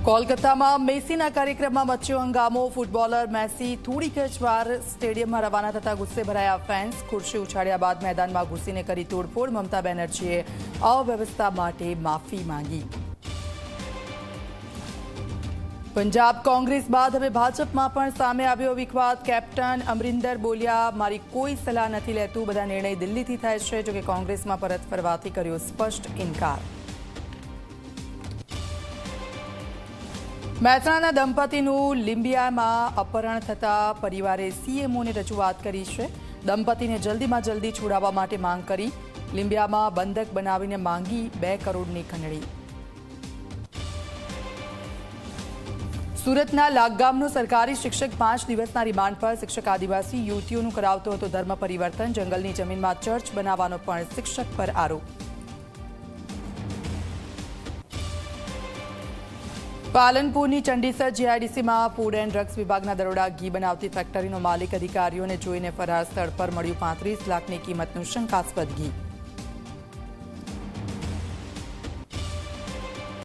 કોલકાતામાં મેસીના કાર્યક્રમમાં મચ્યો હંગામો। Footballer Massey થોડીક જ વાર સ્ટેડિયમમાં રવાના થતા ગુસ્સે ભરાયા ફેન્સ। ખુરશી ઉછાળ્યા બાદ મેદાનમાં ઘૂસીને કરી તોડફોડ। મમતા બેનર્જીએ અવ્યવસ્થા માટે માફી માંગી। પંજાબ કોંગ્રેસ બાદ હવે ભાજપમાં પણ સામે આવ્યો વિવાદ। કેપ્ટન અમરિંદર બોલ્યા, મારી કોઈ સલાહ નથી લેતું, બધા નિર્ણય દિલ્હીથી થાય છે। જોકે કોંગ્રેસમાં પરત ફરવાથી કર્યો સ્પષ્ટ ઇનકાર। મહેસાણાના દંપતીનું લીંબિયામાં અપહરણ થતા પરિવારે સીએમઓને રજૂઆત કરી છે। દંપતીને જલ્દીમાં જલ્દી છોડાવવા માટે માંગ કરી। લીંબિયામાં બંધક બનાવીને માંગી 2 કરોડની ખંડણી। સુરતના લાગગામનો સરકારી શિક્ષક 5 દિવસના રિમાન્ડ પર। શિક્ષક આદિવાસી યુવતીઓનું કરાવતો હતો ધર્મ પરિવર્તન। જંગલની જમીનમાં ચર્ચ બનાવવાનો પણ શિક્ષક પર આરોપ। પાલનપુરની ચંડીસર જીઆઈડીસીમાં ફૂડ એન્ડ ડ્રગ્સ વિભાગના દરોડા। ઘી બનાવતી ફેક્ટરીનો માલિક અધિકારીઓને જોઈને ફરાર। સ્થળ પર મળ્યું 35 લાખની કિંમતનું શંકાસ્પદ ઘી।